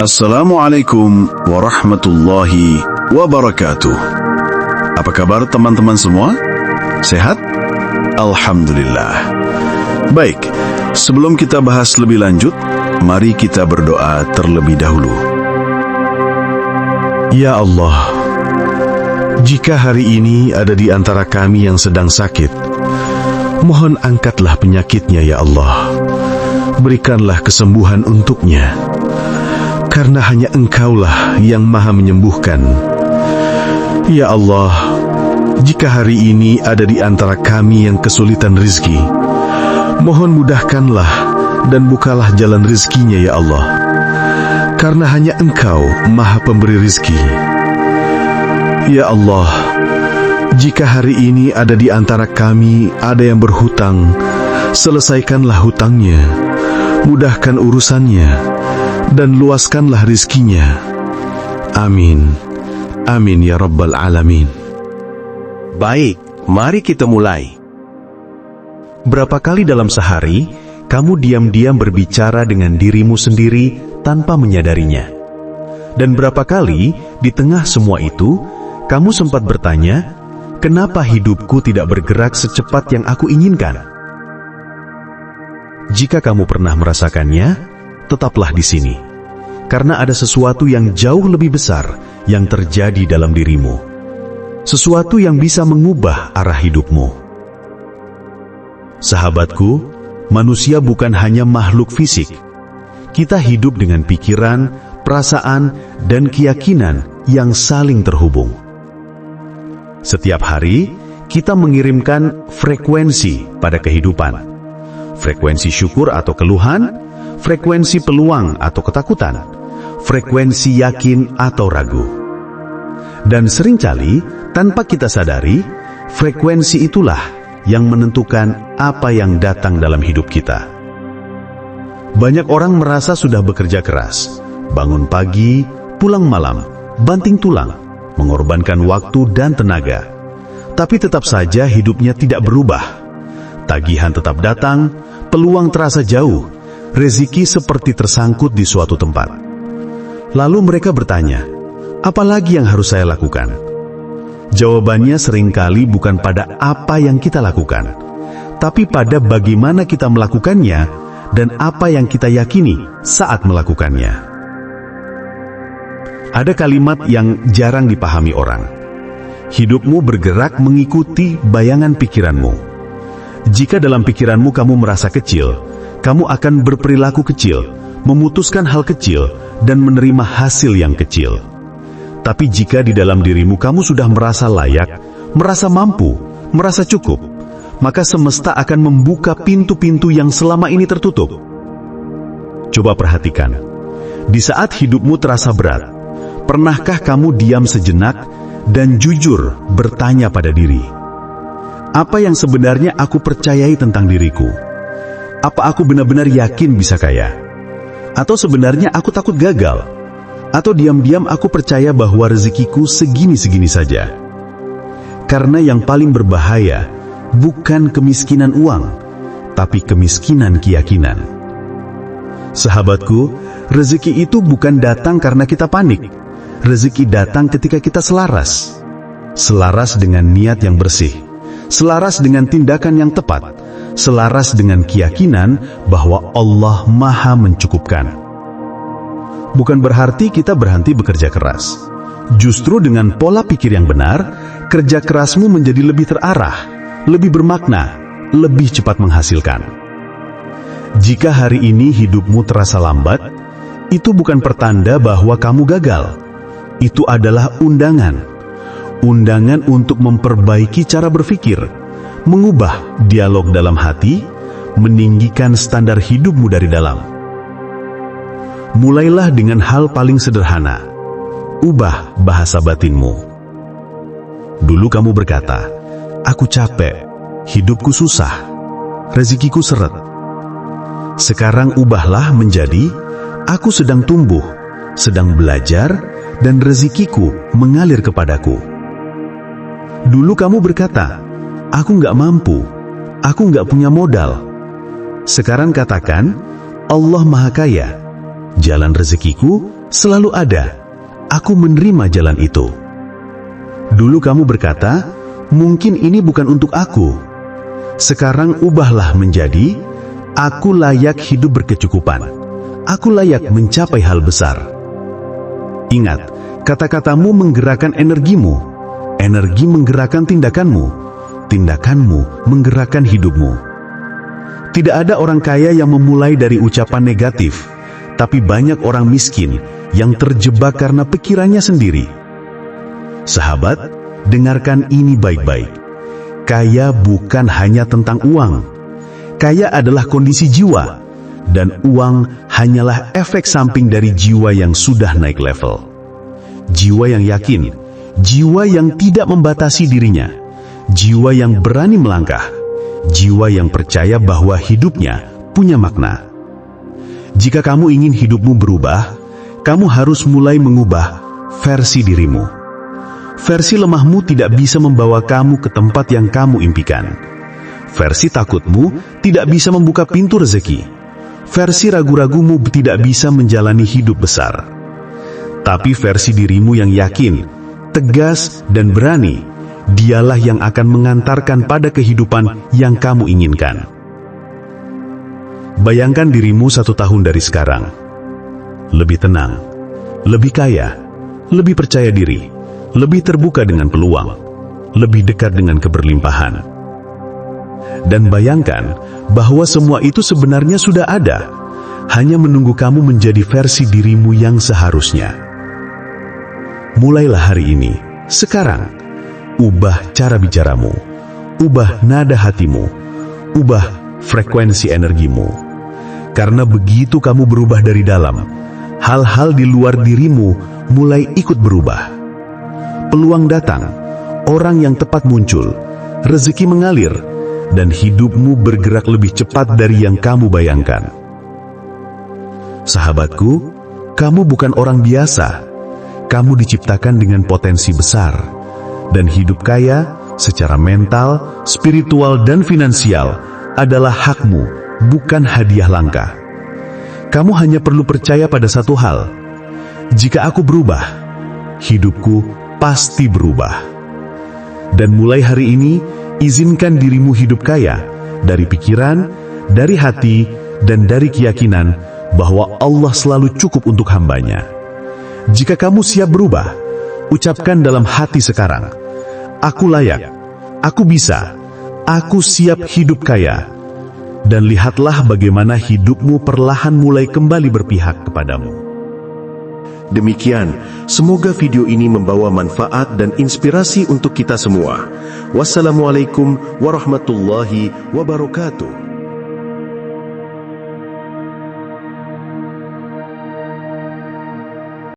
Assalamualaikum warahmatullahi wabarakatuh. Apa kabar teman-teman semua? Sehat? Alhamdulillah. Baik, sebelum kita bahas lebih lanjut, mari kita berdoa terlebih dahulu. Ya Allah, jika hari ini ada di antara kami yang sedang sakit, mohon angkatlah penyakitnya ya Allah. Berikanlah kesembuhan untuknya. Karena hanya Engkaulah yang Maha menyembuhkan. Ya Allah, jika hari ini ada di antara kami yang kesulitan rizki, mohon mudahkanlah dan bukalah jalan rizkinya ya Allah. Karena hanya Engkau Maha pemberi rizki. Ya Allah, jika hari ini ada di antara kami ada yang berhutang, selesaikanlah hutangnya, mudahkan urusannya, dan luaskanlah rizkinya. Amin. Amin ya Rabbal Alamin. Baik, mari kita mulai. Berapa kali dalam sehari, kamu diam-diam berbicara dengan dirimu sendiri tanpa menyadarinya? Dan berapa kali, di tengah semua itu, kamu sempat bertanya, kenapa hidupku tidak bergerak secepat yang aku inginkan? Jika kamu pernah merasakannya, tetaplah di sini, karena ada sesuatu yang jauh lebih besar yang terjadi dalam dirimu, sesuatu yang bisa mengubah arah hidupmu. Sahabatku, manusia bukan hanya makhluk fisik. Kita hidup dengan pikiran, perasaan, dan keyakinan yang saling terhubung. Setiap hari, kita mengirimkan frekuensi pada kehidupan. Frekuensi syukur atau keluhan, frekuensi peluang atau ketakutan, frekuensi yakin atau ragu. Dan seringkali, tanpa kita sadari, frekuensi itulah yang menentukan apa yang datang dalam hidup kita. Banyak orang merasa sudah bekerja keras, bangun pagi, pulang malam, banting tulang, mengorbankan waktu dan tenaga. Tapi tetap saja hidupnya tidak berubah. Tagihan tetap datang, peluang terasa jauh, rezeki seperti tersangkut di suatu tempat. Lalu mereka bertanya, apa lagi yang harus saya lakukan? Jawabannya seringkali bukan pada apa yang kita lakukan, tapi pada bagaimana kita melakukannya dan apa yang kita yakini saat melakukannya. Ada kalimat yang jarang dipahami orang. Hidupmu bergerak mengikuti bayangan pikiranmu. Jika dalam pikiranmu kamu merasa kecil, kamu akan berperilaku kecil, memutuskan hal kecil, dan menerima hasil yang kecil. Tapi jika di dalam dirimu kamu sudah merasa layak, merasa mampu, merasa cukup, maka semesta akan membuka pintu-pintu yang selama ini tertutup. Coba perhatikan, di saat hidupmu terasa berat, pernahkah kamu diam sejenak dan jujur bertanya pada diri, apa yang sebenarnya aku percayai tentang diriku? Apa aku benar-benar yakin bisa kaya? Atau sebenarnya aku takut gagal? Atau diam-diam aku percaya bahwa rezekiku segini-segini saja? Karena yang paling berbahaya bukan kemiskinan uang, tapi kemiskinan keyakinan. Sahabatku, rezeki itu bukan datang karena kita panik. Rezeki datang ketika kita selaras. Selaras dengan niat yang bersih, selaras dengan tindakan yang tepat, selaras dengan keyakinan bahwa Allah Maha mencukupkan. Bukan berarti kita berhenti bekerja keras. Justru dengan pola pikir yang benar, kerja kerasmu menjadi lebih terarah, lebih bermakna, lebih cepat menghasilkan. Jika hari ini hidupmu terasa lambat, itu bukan pertanda bahwa kamu gagal. Itu adalah undangan. Undangan untuk memperbaiki cara berpikir, mengubah dialog dalam hati, meninggikan standar hidupmu dari dalam. Mulailah dengan hal paling sederhana. Ubah bahasa batinmu. Dulu kamu berkata, aku capek, hidupku susah, rezekiku seret. Sekarang ubahlah menjadi, aku sedang tumbuh, sedang belajar, dan rezekiku mengalir kepadaku. Dulu kamu berkata, aku nggak mampu, aku nggak punya modal. Sekarang katakan, Allah Maha Kaya, jalan rezekiku Selalu ada. Aku menerima jalan itu. Dulu kamu berkata, mungkin ini bukan untuk aku. Sekarang ubahlah menjadi, aku layak hidup berkecukupan. Aku layak mencapai hal besar. Ingat, kata-katamu menggerakkan energimu. Energi menggerakkan tindakanmu. Tindakanmu menggerakkan hidupmu. Tidak ada orang kaya yang memulai dari ucapan negatif, tapi banyak orang miskin yang terjebak karena pikirannya sendiri. Sahabat, dengarkan ini baik-baik. Kaya bukan hanya tentang uang. Kaya adalah kondisi jiwa, dan uang hanyalah efek samping dari jiwa yang sudah naik level. Jiwa yang yakin, jiwa yang tidak membatasi dirinya, jiwa yang berani melangkah, jiwa yang percaya bahwa hidupnya punya makna. Jika kamu ingin hidupmu berubah, kamu harus mulai mengubah versi dirimu. Versi lemahmu tidak bisa membawa kamu ke tempat yang kamu impikan. Versi takutmu tidak bisa membuka pintu rezeki. Versi ragu-ragumu tidak bisa menjalani hidup besar. Tapi versi dirimu yang yakin, tegas, dan berani, dialah yang akan mengantarkan pada kehidupan yang kamu inginkan. Bayangkan dirimu 1 tahun dari sekarang. Lebih tenang, lebih kaya, lebih percaya diri, lebih terbuka dengan peluang, lebih dekat dengan keberlimpahan. Dan bayangkan bahwa semua itu sebenarnya sudah ada, hanya menunggu kamu menjadi versi dirimu yang seharusnya. Mulailah hari ini, sekarang. Ubah cara bicaramu, ubah nada hatimu, ubah frekuensi energimu. Karena begitu kamu berubah dari dalam, hal-hal di luar dirimu mulai ikut berubah. Peluang datang, orang yang tepat muncul, rezeki mengalir, dan hidupmu bergerak lebih cepat dari yang kamu bayangkan. Sahabatku, kamu bukan orang biasa. Kamu diciptakan dengan potensi besar. Dan hidup kaya secara mental, spiritual, dan finansial adalah hakmu, bukan hadiah langka. Kamu hanya perlu percaya pada satu hal. Jika aku berubah, hidupku pasti berubah. Dan mulai hari ini, izinkan dirimu hidup kaya dari pikiran, dari hati, dan dari keyakinan bahwa Allah selalu cukup untuk hambanya. Jika kamu siap berubah, ucapkan dalam hati sekarang, aku layak, aku bisa, aku siap hidup kaya. Dan lihatlah bagaimana hidupmu perlahan mulai kembali berpihak kepadamu. Demikian, semoga video ini membawa manfaat dan inspirasi untuk kita semua. Wassalamualaikum warahmatullahi wabarakatuh.